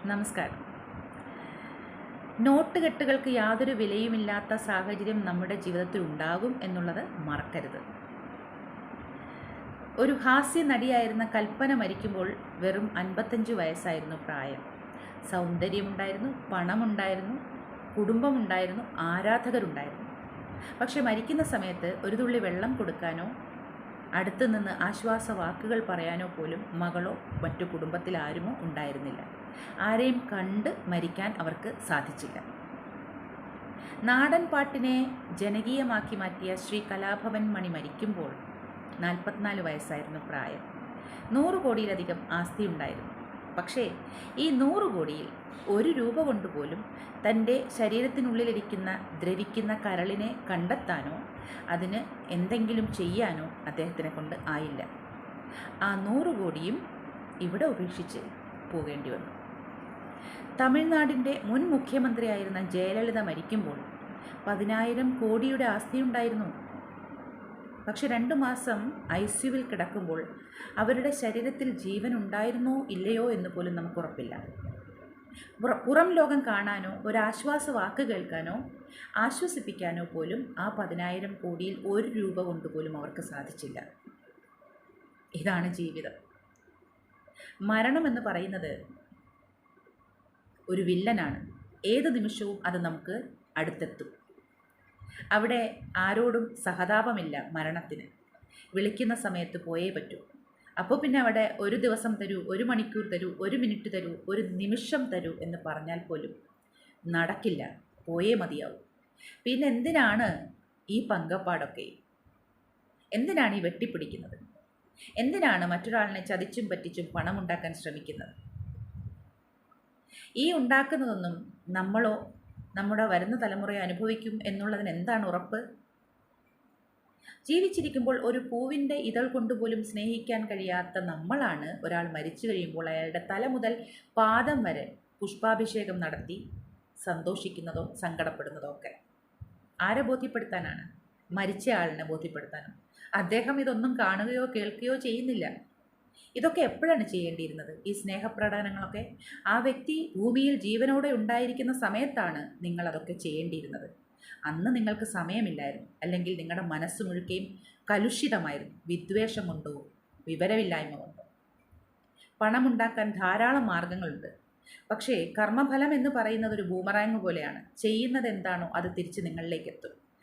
നമസ്കാരം. നോട്ട് കെട്ടുകൾക്ക് യാതൊരു വിലയുമില്ലാത്ത സാഹചര്യം നമ്മുടെ ജീവിതത്തിൽ ഉണ്ടാകും എന്നുള്ളത് മറക്കരുത്. ഒരു ഹാസ്യ നടിയായിരുന്ന കൽപ്പന മരിക്കുമ്പോൾ വെറും 55 വയസ്സായിരുന്നു പ്രായം. സൗന്ദര്യമുണ്ടായിരുന്നു, പണമുണ്ടായിരുന്നു, കുടുംബമുണ്ടായിരുന്നു, ആരാധകരുണ്ടായിരുന്നു. പക്ഷെ മരിക്കുന്ന സമയത്ത് ഒരു തുള്ളി വെള്ളം കൊടുക്കാനോ അടുത്തു നിന്ന് ആശ്വാസവാക്കുകൾ പറയാനോ പോലും മകളോ മറ്റു കുടുംബത്തിലാരുമോ ഉണ്ടായിരുന്നില്ല. ആരെയും കണ്ട് മരിക്കാൻ അവർക്ക് സാധിച്ചില്ല. നാടൻ പാട്ടിനെ ജനകീയമാക്കി മാറ്റിയ ശ്രീ കലാഭവൻ മണി മരിക്കുമ്പോൾ 44 വയസ്സായിരുന്നു പ്രായം. 100 കോടിയിലധികം ആസ്തിയുണ്ടായിരുന്നു. പക്ഷേ ഈ 100 കോടിയിൽ 1 രൂപ കൊണ്ടുപോലും തൻ്റെ ശരീരത്തിനുള്ളിലിരിക്കുന്ന ദ്രവിക്കുന്ന കരളിനെ കണ്ടെത്താനോ അതിന് എന്തെങ്കിലും ചെയ്യാനോ അദ്ദേഹത്തിനെ കൊണ്ട് ആയില്ല. ആ 100 കോടിയും ഇവിടെ ഉപേക്ഷിച്ച് പോകേണ്ടി വന്നു. തമിഴ്നാടിൻ്റെ മുൻ മുഖ്യമന്ത്രിയായിരുന്ന ജയലളിത മരിക്കുമ്പോൾ 10,000 കോടിയുടെ ആസ്തിയുണ്ടായിരുന്നു. പക്ഷെ 2 മാസം ICUവിൽ കിടക്കുമ്പോൾ അവരുടെ ശരീരത്തിൽ ജീവൻ ഉണ്ടായിരുന്നോ ഇല്ലയോ എന്ന് പോലും നമുക്ക് ഉറപ്പില്ല. പുറം ലോകം കാണാനോ ഒരാശ്വാസ വാക്ക് കേൾക്കാനോ ആശ്വസിപ്പിക്കാനോ പോലും ആ 10,000 കോടിയിൽ 1 രൂപ കൊണ്ടുപോലും അവർക്ക് സാധിച്ചില്ല. ഇതാണ് ജീവിതം. മരണമെന്ന് പറയുന്നത് ഒരു വില്ലനാണ്. ഏത് നിമിഷവും അത് നമുക്ക് അടുത്തെത്തും. അവിടെ ആരോടും സഹതാപമില്ല. മരണത്തിന് വിളിക്കുന്ന സമയത്ത് പോയേ പറ്റൂ. അപ്പോൾ പിന്നെ അവിടെ 1 ദിവസം തരൂ, 1 മണിക്കൂർ തരൂ, 1 മിനിറ്റ് തരൂ, 1 നിമിഷം തരൂ എന്ന് പറഞ്ഞാൽ പോലും നടക്കില്ല. പോയേ മതിയാവും. പിന്നെ എന്തിനാണ് ഈ പങ്കപ്പാടൊക്കെ? എന്തിനാണ് ഈ വെട്ടിപ്പിടിക്കുന്നത്? എന്തിനാണ് മറ്റൊരാളിനെ ചതിച്ചും പറ്റിച്ചും പണമുണ്ടാക്കാൻ ശ്രമിക്കുന്നത്? ഈ ഉണ്ടാക്കുന്നതൊന്നും നമ്മളോ നമ്മുടെ വരുന്ന തലമുറയെ അനുഭവിക്കും എന്നുള്ളതിന് എന്താണ് ഉറപ്പ്? ജീവിച്ചിരിക്കുമ്പോൾ ഒരു പൂവിൻ്റെ ഇതൾ കൊണ്ടുപോലും സ്നേഹിക്കാൻ കഴിയാത്ത നമ്മളാണ് ഒരാൾ മരിച്ചു കഴിയുമ്പോൾ അയാളുടെ തല മുതൽ പാദം വരെ പുഷ്പാഭിഷേകം നടത്തി സന്തോഷിക്കുന്നതോ സങ്കടപ്പെടുന്നതോ ഒക്കെ. ആരെ ബോധ്യപ്പെടുത്താനാണ്? മരിച്ച ആളിനെ ബോധ്യപ്പെടുത്താനും. അദ്ദേഹം ഇതൊന്നും കാണുകയോ കേൾക്കുകയോ ചെയ്യുന്നില്ല. ഇതൊക്കെ എപ്പോഴാണ് ചെയ്യേണ്ടിയിരുന്നത്? ഈ സ്നേഹപ്രകടനങ്ങളൊക്കെ ആ വ്യക്തി ഭൂമിയിൽ ജീവനോടെ ഉണ്ടായിരിക്കുന്ന സമയത്താണ് നിങ്ങളതൊക്കെ ചെയ്യേണ്ടിയിരുന്നത്. അന്ന് നിങ്ങൾക്ക് സമയമില്ലായിരുന്നു. അല്ലെങ്കിൽ നിങ്ങളുടെ മനസ്സ് മുഴുക്കയും കലുഷിതമായിരുന്നു. വിദ്വേഷം കൊണ്ടോ വിവരമില്ലായ്മ കൊണ്ടോ. പണമുണ്ടാക്കാൻ ധാരാളം മാർഗങ്ങളുണ്ട്. പക്ഷേ കർമ്മഫലം എന്ന് പറയുന്നത് ഒരു ബൂമറാങ് പോലെയാണ്. ചെയ്യുന്നത് എന്താണോ അത് തിരിച്ച് നിങ്ങളിലേക്ക് എത്തും.